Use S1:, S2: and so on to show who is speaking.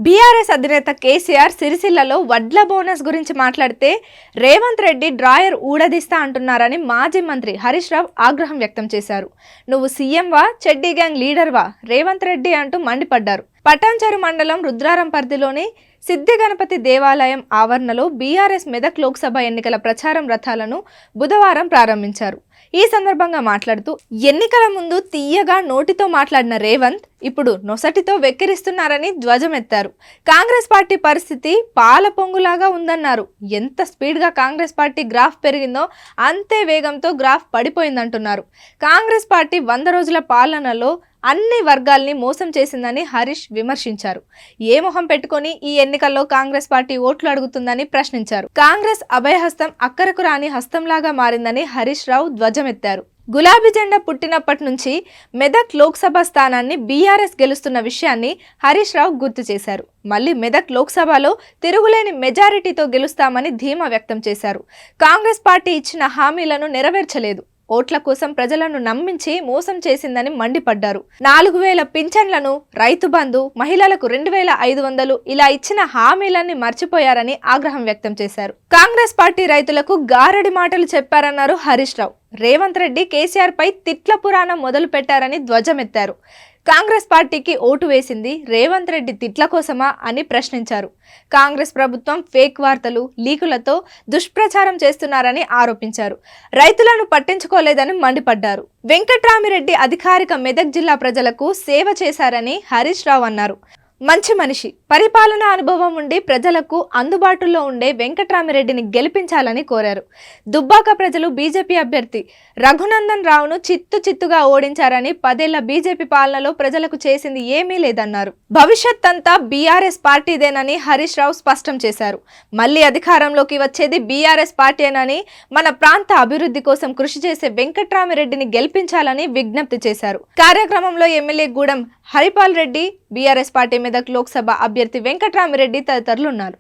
S1: BRS అధినేత కేసీఆర్ సిరిసిల్లలో వడ్ల బోనస్ గురించి మాట్లాడితే రేవంత్ రెడ్డి డ్రాయర్ ఊడదీస్తా అంటున్నారని మాజీ మంత్రి హరీష్ రావు ఆగ్రహం వ్యక్తం చేశారు. నువ్వు సీఎంవా, చెడ్డీ గ్యాంగ్ లీడర్వా రేవంత్ రెడ్డి అంటూ మండిపడ్డారు. పటాన్చెరు మండలం రుద్రారం పరిధిలోని సిద్ధి గణపతి దేవాలయం ఆవరణలో బీఆర్ఎస్ మెదక్ లోక్సభ ఎన్నికల ప్రచారం రథాలను బుధవారం ప్రారంభించారు. ఈ సందర్భంగా మాట్లాడుతూ ఎన్నికల ముందు తీయగా నోటితో మాట్లాడిన రేవంత్ ఇప్పుడు నొసటితో వెక్కిరిస్తున్నారని ధ్వజమెత్తారు. కాంగ్రెస్ పార్టీ పరిస్థితి పాల పొంగులాగా ఉందన్నారు. ఎంత స్పీడ్గా కాంగ్రెస్ పార్టీ గ్రాఫ్ పెరిగిందో అంతే వేగంతో గ్రాఫ్ పడిపోయిందంటున్నారు. కాంగ్రెస్ పార్టీ 100 రోజుల పాలనలో అన్ని వర్గాల్ని మోసం చేసిందని హరీష్ విమర్శించారు. ఏ మొహం పెట్టుకొని ఈ ఎన్నికల్లో కాంగ్రెస్ పార్టీ ఓట్లు అడుగుతుందని ప్రశ్నించారు. కాంగ్రెస్ అభయహస్తం అక్కరకు రాని హస్తంలాగా మారిందని హరీష్ రావు ధ్వజమెత్తారు. గులాబీ జెండా పుట్టినప్పటి నుంచి మెదక్ లోక్సభ స్థానాన్ని బీఆర్ఎస్ గెలుస్తున్న విషయాన్ని హరీష్ రావు గుర్తు చేశారు. మళ్ళీ మెదక్ లోక్సభలో తిరుగులేని మెజారిటీతో గెలుస్తామని ధీమా వ్యక్తం చేశారు. కాంగ్రెస్ పార్టీ ఇచ్చిన హామీలను నెరవేర్చలేదు, ఓట్ల కోసం ప్రజలను నమ్మించి మోసం చేసిందని మండిపడ్డారు. 4000 పింఛన్లను, రైతు బంధు, మహిళలకు 2500 ఇలా ఇచ్చిన హామీలన్నీ మర్చిపోయారని ఆగ్రహం వ్యక్తం చేశారు. కాంగ్రెస్ పార్టీ రైతులకు గారడి మాటలు చెప్పారన్నారు హరీష్ రావు. రేవంత్ రెడ్డి కేసీఆర్ పై తిట్ల పురాణం మొదలు పెట్టారని ధ్వజమెత్తారు. కాంగ్రెస్ పార్టీకి ఓటు వేసింది రేవంత్ రెడ్డి తిట్ల కోసమా అని ప్రశ్నించారు. కాంగ్రెస్ ప్రభుత్వం ఫేక్ వార్తలు, లీకులతో దుష్ప్రచారం చేస్తున్నారని ఆరోపించారు. రైతులను పట్టించుకోలేదని మండిపడ్డారు. వెంకట్రామిరెడ్డి అధికారిక మెదక్ జిల్లా ప్రజలకు సేవ చేశారని హరీష్ రావు అన్నారు. మంచి మనిషి, పరిపాలనా అనుభవం ఉండి ప్రజలకు అందుబాటులో ఉండే వెంకట్రామిరెడ్డిని గెలిపించాలని కోరారు. దుబ్బాక ప్రజలు బీజేపీ అభ్యర్థి రఘునందన్ రావును చిత్తుగా ఓడించారని 10 ఏళ్ల బీజేపీ పాలనలో ప్రజలకు చేసింది ఏమీ లేదన్నారు. భవిష్యత్ అంతా బీఆర్ఎస్ పార్టీదేనని హరీష్ రావు స్పష్టం చేశారు. మళ్లీ అధికారంలోకి వచ్చేది బీఆర్ఎస్ పార్టీనని, మన ప్రాంత అభివృద్ధి కోసం కృషి చేసే వెంకట్రామిరెడ్డిని గెలిపించాలని విజ్ఞప్తి చేశారు. కార్యక్రమంలో MLA Goodem Haripal Reddy, BRS party Medak Lok Sabha అభ్యర్థి వెంకట్రామిరెడ్డి తదితరులు ఉన్నారు.